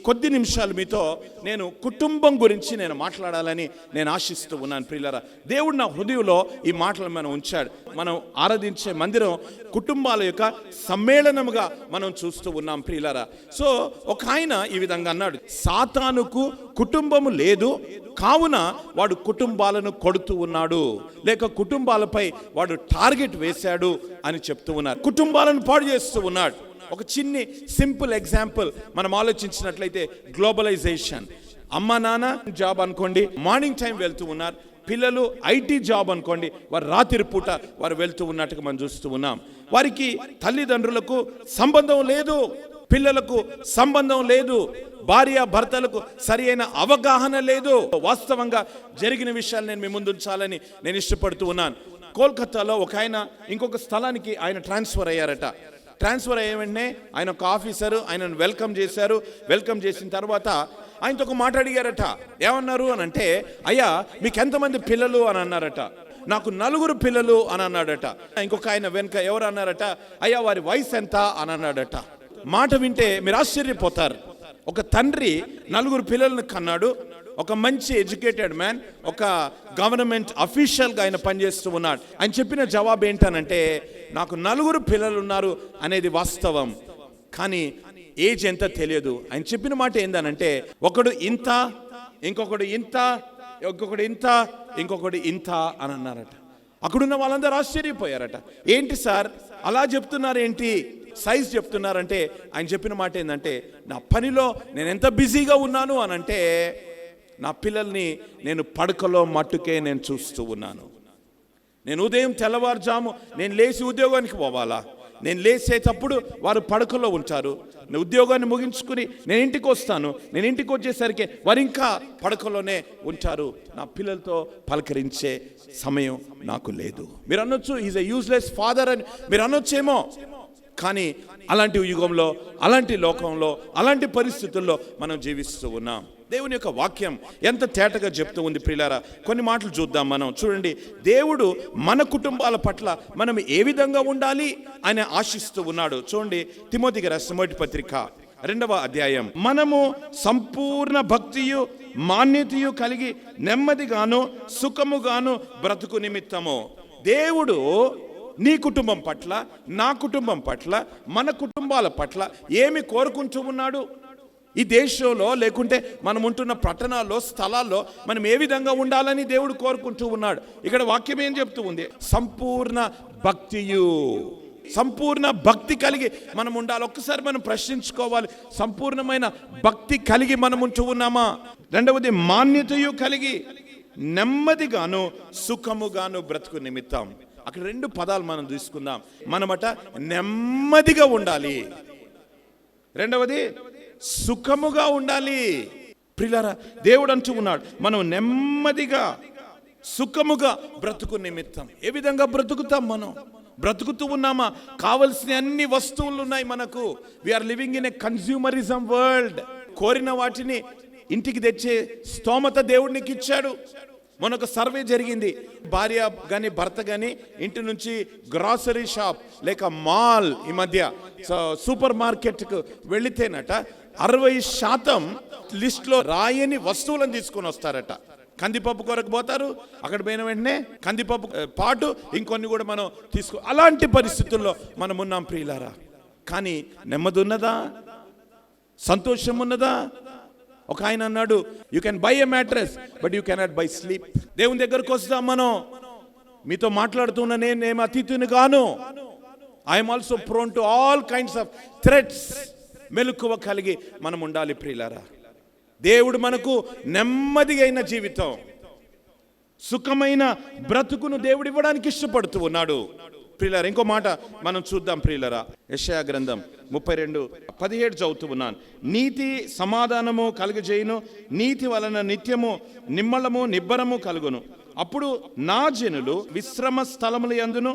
కొద్ది నిమిషాలు మీతో నేను కుటుంబం గురించి నేను మాట్లాడాలని నేను ఆశిస్తూ ఉన్నాను ప్రియులారా. దేవుడు నా హృదయంలో ఈ మాటలు మనం ఉంచాడు. మనం ఆరాధించే మందిరం కుటుంబాల యొక్క సమ్మేళనముగా మనం చూస్తూ ఉన్నాం ప్రియులారా. సో ఒక ఆయన ఈ విధంగా అన్నాడు, సాతానుకు కుటుంబము లేదు కావున వాడు కుటుంబాలను కొడుతూ ఉన్నాడు, లేక కుటుంబాలపై వాడు టార్గెట్ వేశాడు అని చెప్తూ ఉన్నారు. కుటుంబాలను పాడు చేస్తూ ఉన్నాడు. ఒక చిన్ని సింపుల్ ఎగ్జాంపుల్ మనం ఆలోచించినట్లయితే, గ్లోబలైజేషన్. అమ్మ నాన్న జాబ్ అనుకోండి, మార్నింగ్ టైం వెళ్తూ ఉన్నారు. పిల్లలు ఐటీ జాబ్ అనుకోండి, వారు రాత్రి పూట వారు వెళ్తూ ఉన్నట్టుగా మనం చూస్తూ ఉన్నాం. వారికి తల్లిదండ్రులకు సంబంధం లేదు, పిల్లలకు సంబంధం లేదు, భార్య భర్తలకు సరి అయిన అవగాహన లేదు. వాస్తవంగా జరిగిన విషయాలు నేను మీ ముందు ఉంచాలని నేను ఇష్టపడుతూ ఉన్నాను. కోల్కతాలో ఒక ఆయన ఇంకొక స్థలానికి ఆయన ట్రాన్స్ఫర్ అయ్యారట. ట్రాన్స్ఫర్ అయ్యే వెంటనే ఆయన ఒక ఆఫీసరు ఆయనను వెల్కమ్ చేశారు. వెల్కమ్ చేసిన తర్వాత ఆయనతో ఒక మాట అడిగారట. ఏమన్నారు అని అంటే, అయ్యా మీకు ఎంతమంది పిల్లలు అని అన్నారట. నాకు 4 పిల్లలు అని అన్నాడట. ఇంకొక ఆయన వెనుక ఎవరు అన్నారట, అయ్యా వారి వయసు ఎంత అని అన్నాడట. మాట వింటే మీరు ఆశ్చర్యపోతారు. ఒక తండ్రి 4 పిల్లలను కన్నాడు. ఒక మంచి ఎడ్యుకేటెడ్ మ్యాన్, ఒక గవర్నమెంట్ అఫీషియల్గా ఆయన పనిచేస్తూ ఉన్నాడు. ఆయన చెప్పిన జవాబు ఏంటనంటే, నాకు 4 పిల్లలు ఉన్నారు అనేది వాస్తవం, కానీ ఏజ్ ఎంత తెలియదు. ఆయన చెప్పిన మాట ఏందనంటే, ఒకడు ఇంత, ఇంకొకడు ఇంత, ఇంకొకడు ఇంత, ఇంకొకడు ఇంత అని అన్నారట. అక్కడున్న వాళ్ళందరూ ఆశ్చర్యపోయారట. ఏంటి సార్ అలా చెప్తున్నారు, ఏంటి సైజ్ చెప్తున్నారంటే, ఆయన చెప్పిన మాట ఏంటంటే, నా పనిలో నేను ఎంత బిజీగా ఉన్నాను అనంటే, నా పిల్లల్ని నేను పడకలో మట్టుకే నేను చూస్తూ ఉన్నాను. నేను ఉదయం తెల్లవారుజాము నేను లేచి ఉద్యోగానికి పోవాలా, నేను లేచేటప్పుడు వారు పడకలో ఉంటారు. నేను ఉద్యోగాన్ని ముగించుకుని నేను ఇంటికి వస్తాను. నేను ఇంటికి వచ్చేసరికి వారు ఇంకా పడకలోనే ఉంటారు. నా పిల్లలతో పలకరించే సమయం నాకు లేదు. మీరు అనొచ్చు, ఈజ్ ఎ యూజ్లెస్ ఫాదర్ అని మీరు అనొచ్చేమో, కానీ అలాంటి యుగంలో, అలాంటి లోకంలో, అలాంటి పరిస్థితుల్లో మనం జీవిస్తూ ఉన్నాం. దేవుని యొక్క వాక్యం ఎంత తేటగా చెప్తూ ఉంది ప్రియులారా. కొన్ని మాటలు చూద్దాం మనం. చూడండి, దేవుడు మన కుటుంబాల పట్ల మనం ఏ విధంగా ఉండాలి అని ఆశిస్తూ ఉన్నాడు. చూడండి, తిమోతికి రాసిన మొదటి పత్రిక 2వ అధ్యాయం. మనము సంపూర్ణ భక్తియు మాన్యతయు కలిగి నెమ్మదిగాను సుఖముగాను బ్రతుకు నిమిత్తము. దేవుడు నీ కుటుంబం పట్ల, నా కుటుంబం పట్ల, మన కుటుంబాల పట్ల ఏమి కోరుకుంటూ ఉన్నాడు? ఈ దేశంలో లేకుంటే మనం ఉంటున్న పట్టణాల్లో, స్థలాల్లో మనం ఏ విధంగా ఉండాలని దేవుడు కోరుకుంటూ ఉన్నాడు. ఇక్కడ వాక్యం ఏం చెప్తూ ఉంది? సంపూర్ణ భక్తియు. సంపూర్ణ భక్తి కలిగి మనం ఉండాలి. ఒక్కసారి మనం ప్రశ్నించుకోవాలి, సంపూర్ణమైన భక్తి కలిగి మనం ఉంటూ ఉన్నామా? రెండవది, మాన్యతయు కలిగి నెమ్మదిగాను సుఖముగాను బ్రతుకు నిమిత్తం. అక్కడ 2 పదాలు మనం తీసుకుందాం. మనమట నెమ్మదిగా ఉండాలి, రెండవది సుఖముగా ఉండాలి. ప్రియులారా, దేవుడు అంటూ ఉన్నాడు, మనం నెమ్మదిగా సుఖముగా బ్రతుకు నిమిత్తం. ఏ విధంగా బ్రతుకుతాం? మనం బ్రతుకుతూ ఉన్నామా? కావలసిన అన్ని వస్తువులు ఉన్నాయి మనకు. We are living in a consumerism world. కోరిన వాటిని ఇంటికి తెచ్చే స్తోమత దేవుడు నీకు ఇచ్చాడు. మనొక సర్వే జరిగింది. భార్య కానీ భర్త కానీ ఇంటి నుంచి గ్రాసరీ షాప్ లేక మాల్, ఈ మధ్య సూపర్ మార్కెట్కు వెళితేనట 60% లిస్ట్లో రాయని వస్తువులను తీసుకొని వస్తారట. కందిపప్పు కొరకు పోతారు, అక్కడ పోయిన వెంటనే కందిపప్పు పాటు ఇంకొన్ని కూడా మనం అలాంటి పరిస్థితుల్లో మనం ఉన్నాం ప్రియులారా. కానీ నెమ్మది ఉన్నదా? సంతోషం ఉన్నదా? ఒక ఆయన అన్నాడు, you can buy a mattress but you cannot by sleep. దేవుని దగ్గరకు వస్తాం మనం. మీతో మాట్లాడుతున్న నేను అతిథిని గాను. I'm also prone to all kinds of threats. మెలకువ కలిగి మనం ఉండాలి ప్రియులారా. దేవుడు మనకు నెమ్మదిగైన జీవితం, సుఖమైన బ్రతుకును దేవుడు ఇవ్వడానికి ఇష్టపడుతూ ఉన్నాడు ప్రియులారా. ఇంకో మాట మనం చూద్దాం ప్రియులారా. యెషయా గ్రంథం 32:17 చదువుతూ ఉన్నాను. నీతి సమాధానము కలుగజేయును, నీతి వలన నిత్యము నిమ్మలము నిబ్బరము కలుగును. అప్పుడు నా జనులు విశ్రమ స్థలముల యందును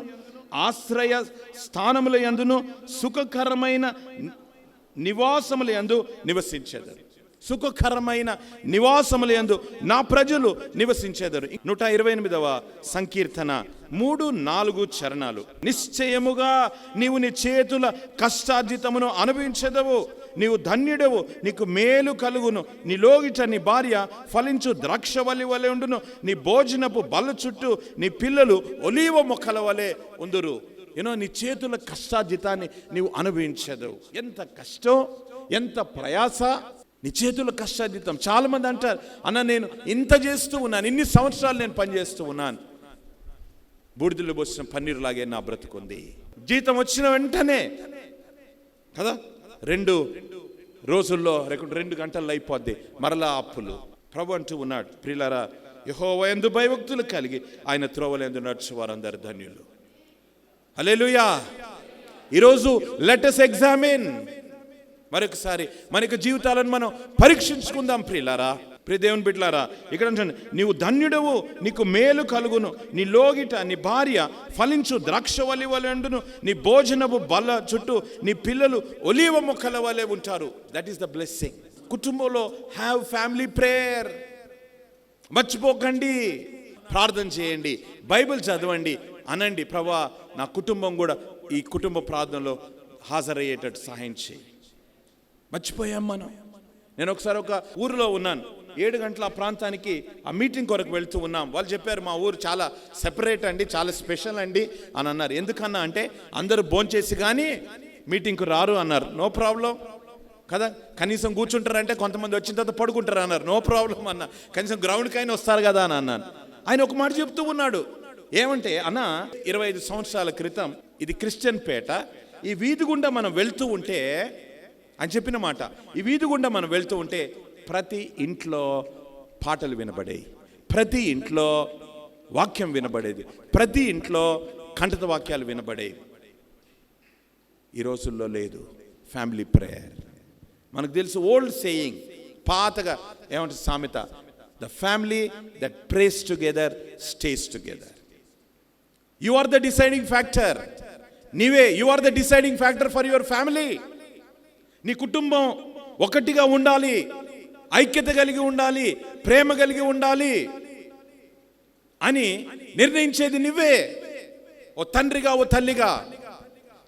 ఆశ్రయ స్థానముల యందును సుఖకరమైన నివాసముల యందు నివసించెదరు. సుఖకరమైన నివాసముల యందు నా ప్రజలు నివసించెదరు. 128వ సంకీర్తన 3-4 చరణాలు. నిశ్చయముగా నీవు నీ చేతుల కష్టార్జితమును అనుభవించెదవు, నీవు ధన్యుడవు, నీకు మేలు కలుగును. నీ లోగిట నీ భార్య ఫలించు ద్రాక్షవల్లి వలె ఉండును. నీ భోజనపు బల్ల చుట్టూ నీ పిల్లలు ఒలీవ మొక్కల వలె ఉందురు. నీ చేతుల కష్టార్జితాన్ని నీవు అనుభవించదు. ఎంత కష్టం, ఎంత ప్రయాస, నీ చేతుల కష్టార్జితం. చాలా మంది అంటారు, అన్న నేను ఇంత చేస్తూ ఉన్నాను, ఇన్ని సంవత్సరాలు నేను పనిచేస్తూ ఉన్నాను, బూడిదలో పోసిన పన్నీరు లాగే నా బ్రతుకుంది. జీతం వచ్చిన వెంటనే కదా 2 రోజుల్లో 2 గంటల్లో అయిపోద్ది, మరలా అప్పులు. ప్రభు అంటూ ఉన్నాడు, ప్రియులారా, యెహోవా యందు భయభక్తులు కలిగి ఆయన త్రోవలందు నడుచు వారందరు ధన్యులు. హల్లెలూయా. ఈరోజు లెట్ us ఎగ్జామిన్, మరొకసారి మన యొక్క జీవితాలను మనం పరీక్షించుకుందాం. ప్రియులారా, ప్రియ దేవుని బిడ్డలారా, ఇక్కడ అంటాను, నీవు ధన్యుడవు, నీకు మేలు కలుగును. నీ లోగిట నీ భార్య ఫలించు ద్రాక్షవల్లి వలె ఉండును. నీ భోజనపు బల్ల చుట్టూ నీ పిల్లలు ఒలీవ మొక్కల వలె ఉంటారు. That is the blessing. కుటుంబంలో హ్యావ్ ఫ్యామిలీ ప్రేయర్. మర్చిపోకండి, ప్రార్థన చేయండి, బైబిల్ చదవండి, అనండి, ప్రభా నా కుటుంబం కూడా ఈ కుటుంబ ప్రార్థనలో హాజరయ్యేటట్టు సహాయం చేయి. మర్చిపోయాం మనం. నేను ఒకసారి ఒక ఊరిలో ఉన్నాను, 7 గంటల ఆ ప్రాంతానికి ఆ మీటింగ్ కొరకు వెళ్తూ ఉన్నాం. వాళ్ళు చెప్పారు, మా ఊరు చాలా సెపరేట్ అండి, చాలా స్పెషల్ అండి అని అన్నారు. ఎందుకన్నా అంటే అందరూ భోంచేసి కానీ మీటింగ్కు రారు అన్నారు. నో ప్రాబ్లం కదా, కనీసం కూర్చుంటారంటే కొంతమంది వచ్చిన తర్వాత పడుకుంటారు అన్నారు. నో ప్రాబ్లం అన్న, కనీసం గ్రౌండ్కి అయినా వస్తారు కదా అని అన్నాను. ఆయన ఒక మాట చెప్తూ ఉన్నాడు, ఏమంటే అన్న 25 సంవత్సరాల క్రితం ఇది క్రిస్టియన్ పేట, ఈ వీధి గుండా మనం వెళ్తూ ఉంటే అని చెప్పిన మాట, ఈ వీధి గుండా మనం వెళ్తూ ఉంటే ప్రతి ఇంట్లో పాటలు వినబడేవి, ప్రతి ఇంట్లో వాక్యం వినబడేది, ప్రతి ఇంట్లో కంఠత వాక్యాలు వినబడేవి. ఈ రోజుల్లో లేదు ఫ్యామిలీ ప్రేయర్. మనకు తెలుసు ఓల్డ్ సేయింగ్, పాతగా ఏమంటే సామెత, the family that prays together stays together. You are the deciding factor. నీవే, you are the deciding factor for your family. నీ కుటుంబం ఒకటిగా ఉండాలి, ఐక్యత కలిగి ఉండాలి, ప్రేమ కలిగి ఉండాలి అని నిర్ణయించేది నువ్వే, ఓ తండ్రిగా, ఓ తల్లిగా.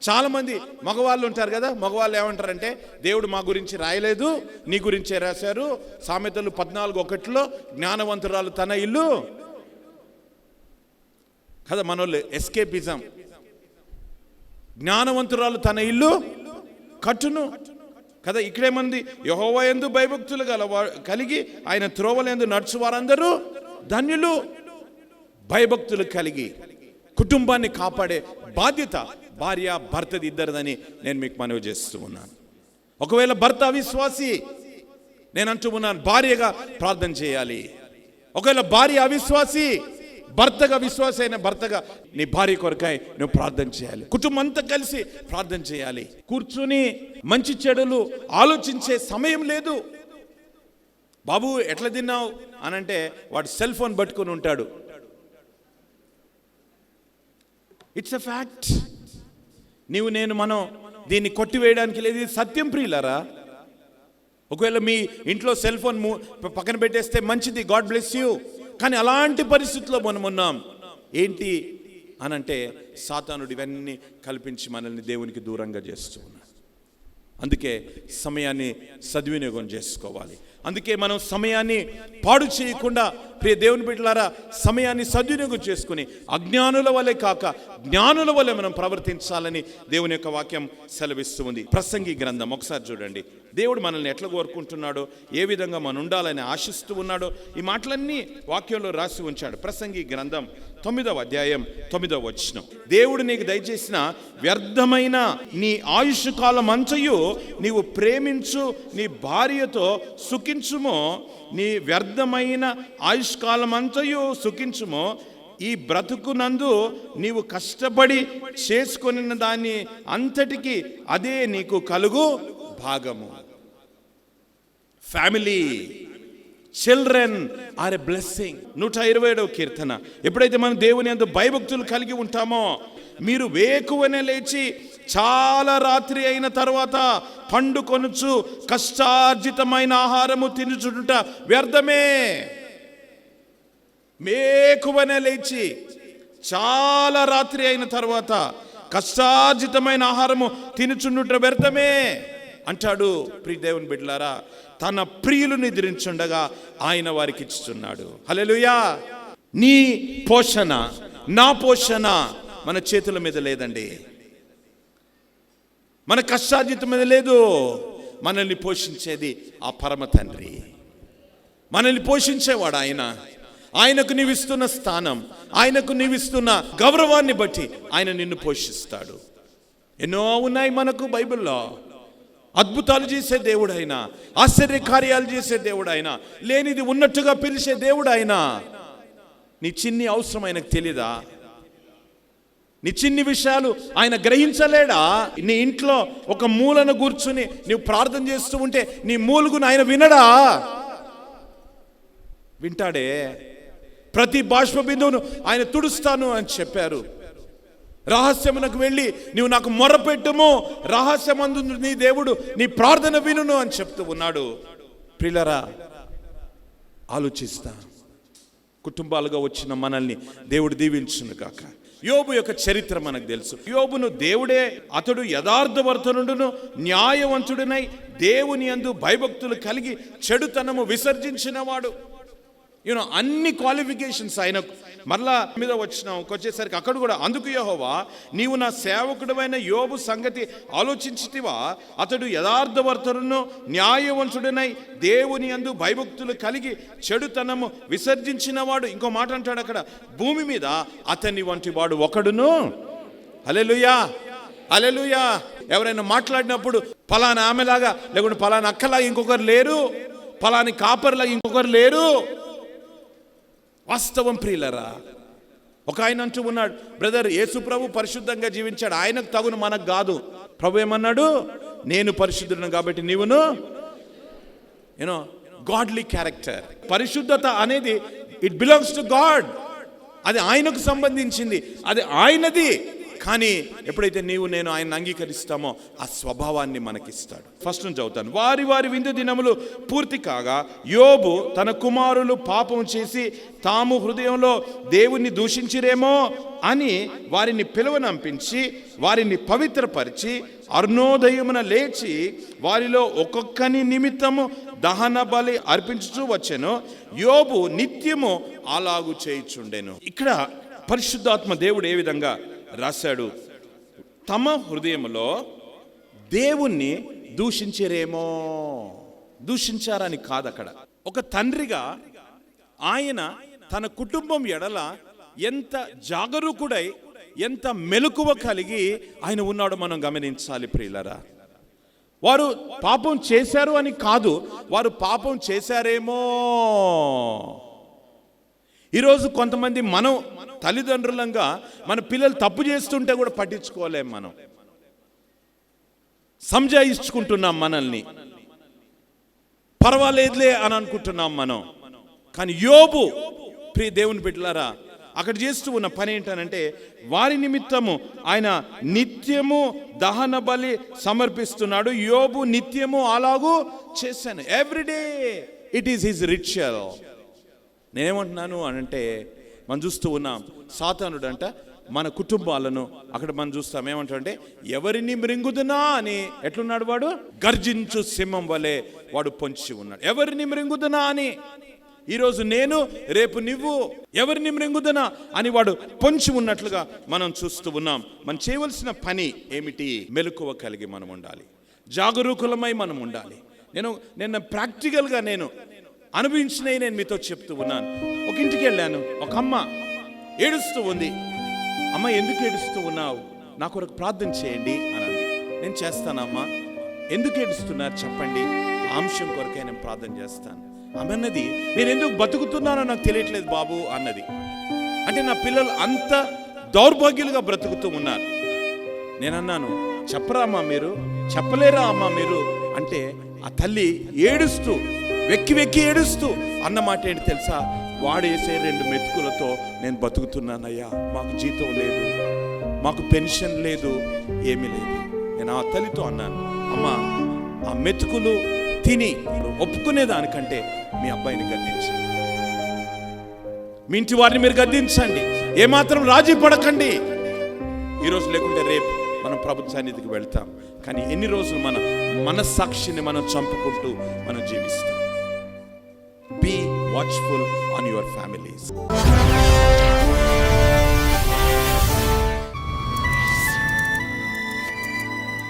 చాలా మంది మగవాళ్ళు ఉంటారు కదా, మగవాళ్ళు ఏమంటారంటే దేవుడు మా గురించి రాయలేదు, నీ గురించే రాశారు. సామెతలు 14:1 జ్ఞానవంతురాలు తన ఇల్లు కదా, మనోళ్ళు ఎస్కేపిజం. జ్ఞానవంతురాలు తన ఇల్లు కట్టును కదా. ఇక్కడేమంది, యెహోవా యందు భయభక్తులు కలిగి ఆయన త్రోవలందు నడుచు వారందరూ ధన్యులు. భయభక్తులు కలిగి కుటుంబాన్ని కాపాడే బాధ్యత భార్య భర్తది ఇద్దరిదని నేను మీకు మనవి చేస్తూ ఉన్నాను. ఒకవేళ భర్త అవిశ్వాసి, నేను అంటూ ఉన్నాను, భార్యగా ప్రార్థన చేయాలి. ఒకవేళ భార్య అవిశ్వాసి, భర్తగా విశ్వాస అయిన భర్తగా నీ భార్య కొరకై నువ్వు ప్రార్థన చేయాలి. కుటుంబం అంతా కలిసి ప్రార్థన చేయాలి. కూర్చుని మంచి చెడులు ఆలోచించే సమయం లేదు. బాబు ఎట్లా తిన్నావు అనంటే వాడు సెల్ ఫోన్ పట్టుకుని ఉంటాడు. It's a fact. నీవు నేను మనం దీన్ని కొట్టివేయడానికి లేదు, ఇది సత్యం ప్రియులారా. ఒకవేళ మీ ఇంట్లో సెల్ ఫోన్ పక్కన పెట్టేస్తే మంచిది, గాడ్ బ్లెస్ యూ. కానీ అలాంటి పరిస్థితుల్లో మనం ఉన్నాం. ఏంటి అనంటే సాతానుడు ఇవన్నీ కల్పించి మనల్ని దేవునికి దూరంగా చేస్తూ ఉన్నాడు. అందుకే సమయాన్ని సద్వినియోగం చేసుకోవాలి. అందుకే మనం సమయాన్ని పాడు చేయకుండా ప్రియ దేవుని బిడ్డలారా, సమయాన్ని సద్వినియోగం చేసుకుని అజ్ఞానుల వలె కాక జ్ఞానుల వలె మనం ప్రవర్తించాలని దేవుని యొక్క వాక్యం సెలవిస్తూ ఉంది. ప్రసంగి గ్రంథం ఒకసారి చూడండి. దేవుడు మనల్ని ఎట్లా కోరుకుంటున్నాడో, ఏ విధంగా మనం ఉండాలని ఆశిస్తూ ఉన్నాడో ఈ మాటలన్నీ వాక్యంలో రాసి ఉంచాడు. ప్రసంగి గ్రంథం 9వ అధ్యాయం 9వ వచనం. దేవుడు నీకు దయచేసిన వ్యర్థమైన నీ ఆయుష్ కాలం అంతయు నీవు ప్రేమించు నీ భార్యతో సుఖించుమో, నీ వ్యర్థమైన ఆయుష్కాలం అంతయు సుఖించుమో, ఈ బ్రతుకునందు నీవు కష్టపడి చేసుకొనిన దాన్ని అంతటికి అదే నీకు కలుగు భాగము. Family, children are a blessing. 127వ కీర్తన. ఎప్పుడైతే మనం దేవుని యందు భయభక్తులు కలిగి ఉంటామో, మీరు వేకువనే లేచి చాలా రాత్రి అయిన తర్వాత పండుకొనుచు కష్టార్జితమైన ఆహారము తినుచుట వ్యర్థమే. వేకువనే లేచి చాలా రాత్రి అయిన తర్వాత కష్టార్జితమైన ఆహారము తినుచుండుట వ్యర్థమే. అంటాడు ప్రియ దేవుని బిడ్డలారా, తన ప్రియులు నిద్రించుండగా ఆయన వారికి ఇచ్చుచున్నాడు. హల్లెలూయా. నీ పోషణ, నా పోషణ మన చేతుల మీద లేదండి, మన కష్టార్జితం మీద లేదు. మనల్ని పోషించేది ఆ పరమ తండ్రి, మనల్ని పోషించేవాడు ఆయన. ఆయనకు నీవిస్తున్న స్థానం, ఆయనకు నీవిస్తున్న గౌరవాన్ని బట్టి ఆయన నిన్ను పోషిస్తాడు. ఎన్నో ఉన్నాయి మనకు బైబిల్లో. అద్భుతాలు చేసే దేవుడు ఆయన, ఆశ్చర్య కార్యాలు చేసే దేవుడు ఆయన, లేనిది ఉన్నట్టుగా పిలిచే దేవుడు ఆయన. నీ చిన్ని అవసరం ఆయనకు తెలీదా? నీ చిన్ని విషయాలు ఆయన గ్రహించలేడా? నీ ఇంట్లో ఒక మూలను కూర్చుని నీవు ప్రార్థన చేస్తూ ఉంటే నీ మూలుగును ఆయన వినడా? వింటాడే. ప్రతి బాష్ప బిందువును ఆయన తుడుస్తాను అని చెప్పారు. రహస్యమునకు వెళ్ళి నీవు నాకు మొరపెట్టుము, రహస్యమందు నీ దేవుడు నీ ప్రార్థన వినును అని చెప్తూ ఉన్నాడు. ప్రియులారా, ఆలోచిస్తా. కుటుంబాలుగా వచ్చిన మనల్ని దేవుడు దీవించును గాక. యోబు యొక్క చరిత్ర మనకు తెలుసు. యోబును దేవుడే, అతడు యథార్థవర్తనుడును న్యాయవంతుడినై దేవుని యందు భయభక్తులు కలిగి చెడుతనము విసర్జించినవాడు. అన్ని క్వాలిఫికేషన్స్ ఆయనకు. మరలా మీద వచ్చేసరికి అక్కడ కూడా, అందుకు యెహోవా నీవు నా సేవకుడమైన యోబు సంగతి ఆలోచించితివా? అతడు యథార్థవర్తనును న్యాయవంతుడనై దేవుని యందు భయభక్తులు కలిగి చెడుతనము విసర్జించినవాడు. ఇంకో మాట అంటాడు అక్కడ, భూమి మీద అతని వంటి వాడు ఒకడును. హల్లెలూయా, హల్లెలూయా. ఎవరైనా మాట్లాడినప్పుడు ఫలానా ఆమెలాగా, లేకుంటే ఫలానా అక్కలాగా ఇంకొకరు లేరు, ఫలాని కాపర్లాగా ఇంకొకరు లేరు. వాస్తవం ప్రియులరా. ఒక ఆయన అంటూ ఉన్నాడు, బ్రదర్, యేసు ప్రభు పరిశుద్ధంగా జీవించాడు, ఆయనకు తగును మనకు కాదు. ప్రభు ఏమన్నాడు? నేను పరిశుద్ధులను కాబట్టి నీవును. గాడ్లీ క్యారెక్టర్, పరిశుద్ధత అనేది ఇట్ బిలాంగ్స్ టు గాడ్. అది ఆయనకు సంబంధించింది, అది ఆయనది. కానీ ఎప్పుడైతే నీవు నేను ఆయన అంగీకరిస్తామో ఆ స్వభావాన్ని మనకిస్తాడు. ఫస్ట్ నుంచి చదువుతాను. వారి వారి విందు దినములు పూర్తి కాగా యోబు తన కుమారులు పాపం చేసి తాము హృదయంలో దేవుణ్ణి దూషించిరేమో అని వారిని పిలువనంపించి వారిని పవిత్రపరిచి అరుణోదయమున లేచి వారిలో ఒక్కొక్కని నిమిత్తము దహన బలి అర్పించుచూ వచ్చెను. యోబు నిత్యము అలాగు చేయుచుండెను. ఇక్కడ పరిశుద్ధాత్మ దేవుడు ఏ విధంగా రాశాడు? తమ హృదయంలో దేవుణ్ణి దూషించరేమో. దూషించారని కాదు అక్కడ. ఒక తండ్రిగా ఆయన తన కుటుంబం ఎడల ఎంత జాగరూకుడై, ఎంత మెలకువ కలిగి ఆయన ఉన్నాడో మనం గమనించాలి ప్రియులరా. వారు పాపం చేశారు అని కాదు, వారు పాపం చేశారేమో. ఈరోజు కొంతమంది మనం తల్లిదండ్రులంగా మన పిల్లలు తప్పు చేస్తుంటే కూడా పట్టించుకోలేం, మనం సంజాయించుకుంటున్నాం, మనల్ని పర్వాలేదులే అని అనుకుంటున్నాం మనం. కానీ యోబు ప్రియ దేవుని బిడ్డలారా అక్కడ చేస్తూ ఉన్న పని ఏంటనంటే, వారి నిమిత్తము ఆయన నిత్యము దహన బలి సమర్పిస్తున్నాడు. యోబు నిత్యము అలాగూ చేశాను. Everyday it is his ritual. నేనేమంటున్నాను అనంటే, మనం చూస్తూ ఉన్నాం సాతానుడు అంట మన కుటుంబాలను అక్కడ మనం చూస్తాం. ఏమంటాడంటే, ఎవరిని మృంగుదునా అని ఎట్లున్నాడు వాడు? గర్జించు సింహం వలె వాడు పొంచి ఉన్నాడు. ఎవరిని మృంగుదునా అని. ఈరోజు నేను, రేపు నువ్వు, ఎవరిని మృంగుదునా అని వాడు పొంచి ఉన్నట్లుగా మనం చూస్తూ ఉన్నాం. మనం చేయవలసిన పని ఏమిటి? మెలకువ కలిగి మనం ఉండాలి, జాగరూకులమై మనం ఉండాలి. నేను ప్రాక్టికల్గా నేను అనుభవించినవి నేను మీతో చెప్తూ ఉన్నాను. ఒక ఇంటికి వెళ్ళాను, ఒక అమ్మ ఏడుస్తూ ఉంది. అమ్మ, ఎందుకు ఏడుస్తూ ఉన్నావు? నా కొరకు ప్రార్థన చేయండి అని అంది. నేను చేస్తానమ్మా. ఎందుకు ఏడుస్తున్నారు చెప్పండి, ఆ అంశం కొరకే నేను ప్రార్థన చేస్తాను. ఆమె అన్నది, నేను ఎందుకు బతుకుతున్నానో నాకు తెలియట్లేదు బాబు అన్నది. అంటే నా పిల్లలు అంత దౌర్భాగ్యులుగా బ్రతుకుతూ ఉన్నారు. నేనన్నాను, చెప్పరా అమ్మా మీరు, చెప్పలేరా అమ్మా మీరు అంటే, ఆ తల్లి ఏడుస్తూ వెక్కి వెక్కి ఏడుస్తూ అన్నమాట ఏంటి తెలుసా? వాడేసే 2 మెతుకులతో నేను బతుకుతున్నానయ్యా, మాకు జీతం లేదు, మాకు పెన్షన్ లేదు, ఏమీ లేదు. నేను ఆ తల్లితో అన్నాను, అమ్మా, ఆ మెతుకులు తిని ఒప్పుకునేదానికంటే మీ అబ్బాయిని గద్దించండి, మీ ఇంటి వారిని మీరు గద్దించండి, ఏమాత్రం రాజీ పడకండి. ఈరోజు లేకుంటే రేపు మనం ప్రభు సన్నిధికి వెళ్తాం. కానీ ఎన్ని రోజులు మన మనస్సాక్షిని మనం చంపుకుంటూ మనం జీవిస్తాం. Be watchful on your families.